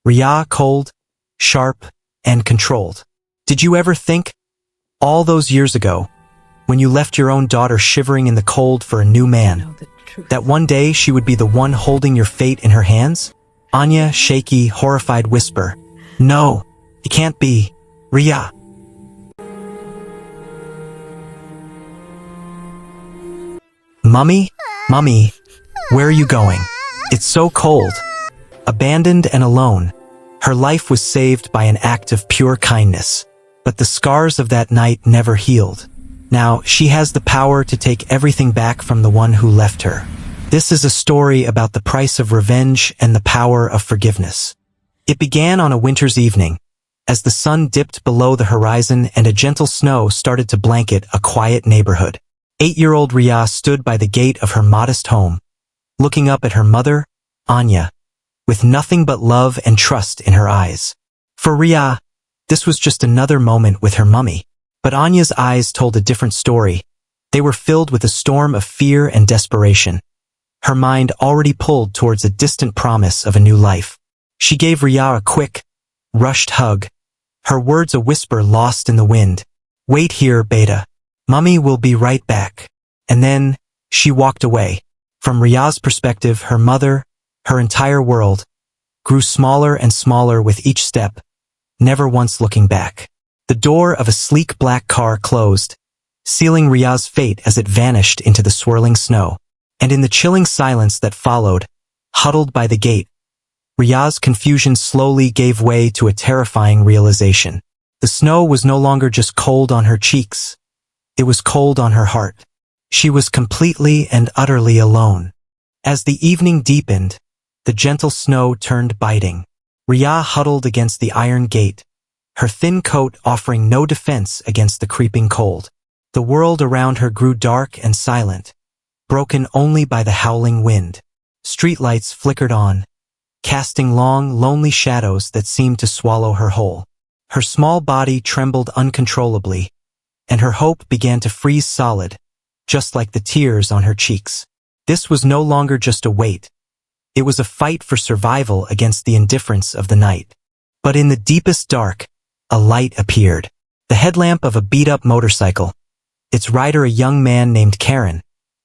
Riya cold, sharp, and controlled. Did you ever think, all those years ago, when you left your own daughter shivering in the cold for a new man, that one day she would be the one holding your fate in her hands? Anya, shaky, horrified whisper, "No, it can't be, Riya." Mummy, where are you going? It's so cold. Abandoned and alone, her life was saved by an act of pure kindness. But the scars of that night never healed. Now, she has the power to take everything back from the one who left her. This is a story about the price of revenge and the power of forgiveness. It began on a winter's evening, as the sun dipped below the horizon and a gentle snow started to blanket a quiet neighborhood. 8-year-old Riya stood by the gate of her modest home, looking up at her mother, Anya, with nothing but love and trust in her eyes. For Riya, this was just another moment with her mummy. But Anya's eyes told a different story. They were filled with a storm of fear and desperation. Her mind already pulled towards a distant promise of a new life. She gave Riya a quick, rushed hug, her words a whisper lost in the wind. "Wait here, Beta. Mummy will be right back." And then, she walked away. From Riya's perspective, her mother, her entire world, grew smaller and smaller with each step, never once looking back. The door of a sleek black car closed, sealing Riya's fate as it vanished into the swirling snow. And in the chilling silence that followed, huddled by the gate, Riya's confusion slowly gave way to a terrifying realization. The snow was no longer just cold on her cheeks. It was cold on her heart. She was completely and utterly alone. As the evening deepened, the gentle snow turned biting. Riya huddled against the iron gate, her thin coat offering no defense against the creeping cold. The world around her grew dark and silent, broken only by the howling wind. Streetlights flickered on, casting long, lonely shadows that seemed to swallow her whole. Her small body trembled uncontrollably, and her hope began to freeze solid, just like the tears on her cheeks. This was no longer just a wait. It was a fight for survival against the indifference of the night. But in the deepest dark, a light appeared. The headlamp of a beat-up motorcycle, its rider a young man named Karen,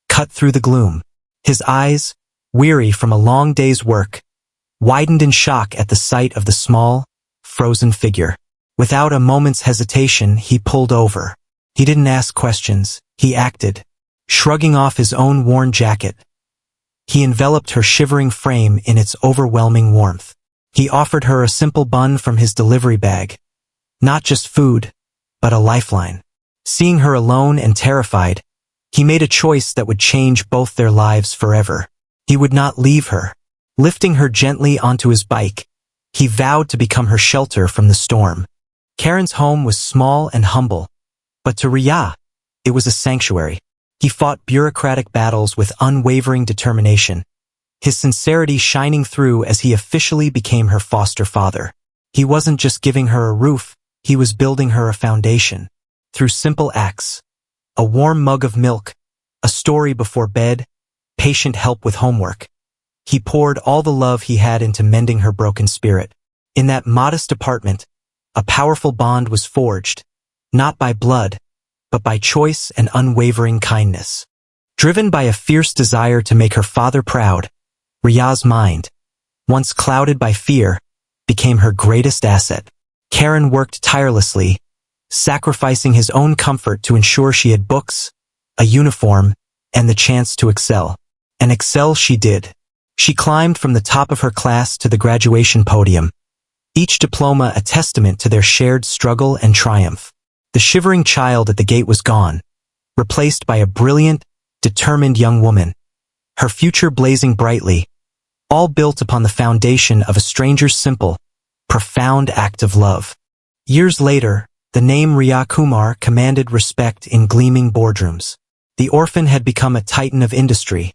cut through the gloom. His eyes, weary from a long day's work, widened in shock at the sight of the small, frozen figure. Without a moment's hesitation, he pulled over. He didn't ask questions, he acted. Shrugging off his own worn jacket, he enveloped her shivering frame in its overwhelming warmth. He offered her a simple bun from his delivery bag. Not just food, but a lifeline. Seeing her alone and terrified, he made a choice that would change both their lives forever. He would not leave her. Lifting her gently onto his bike, he vowed to become her shelter from the storm. Karen's home was small and humble, but to Riya, it was a sanctuary. He fought bureaucratic battles with unwavering determination, his sincerity shining through as he officially became her foster father. He wasn't just giving her a roof, he was building her a foundation. Through simple acts, a warm mug of milk, a story before bed, patient help with homework, he poured all the love he had into mending her broken spirit. In that modest apartment, a powerful bond was forged, not by blood, but by choice and unwavering kindness. Driven by a fierce desire to make her father proud, Riya's mind, once clouded by fear, became her greatest asset. Karen worked tirelessly, sacrificing his own comfort to ensure she had books, a uniform, and the chance to excel. And excel she did. She climbed from the top of her class to the graduation podium, each diploma a testament to their shared struggle and triumph. The shivering child at the gate was gone, replaced by a brilliant, determined young woman, her future blazing brightly, all built upon the foundation of a stranger's simple, profound act of love. Years later, the name Riya Kumar commanded respect in gleaming boardrooms. The orphan had become a titan of industry,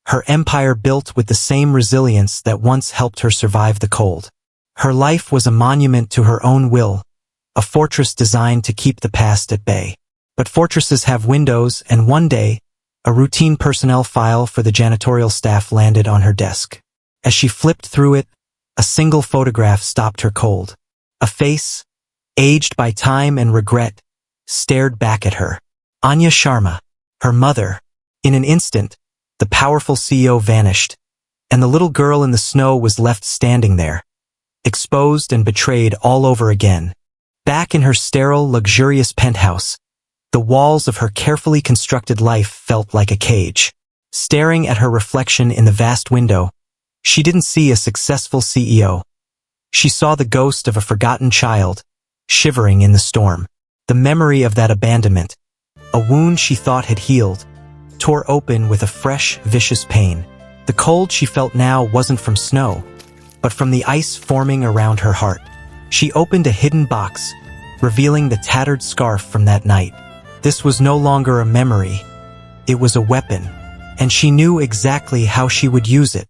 her empire built with the same resilience that once helped her survive the cold. Her life was a monument to her own will, a fortress designed to keep the past at bay. But fortresses have windows, and one day, a routine personnel file for the janitorial staff landed on her desk. As she flipped through it, A single photograph stopped her cold. A face, aged by time and regret, stared back at her. Anya Sharma, her mother. In an instant, the powerful CEO vanished, and the little girl in the snow was left standing there, exposed and betrayed all over again. Back in her sterile, luxurious penthouse, the walls of her carefully constructed life felt like a cage. Staring at her reflection in the vast window, she didn't see a successful CEO. She saw the ghost of a forgotten child, shivering in the storm. The memory of that abandonment, a wound she thought had healed, tore open with a fresh, vicious pain. The cold she felt now wasn't from snow, but from the ice forming around her heart. She opened a hidden box, revealing the tattered scarf from that night. This was no longer a memory. It was a weapon, and she knew exactly how she would use it.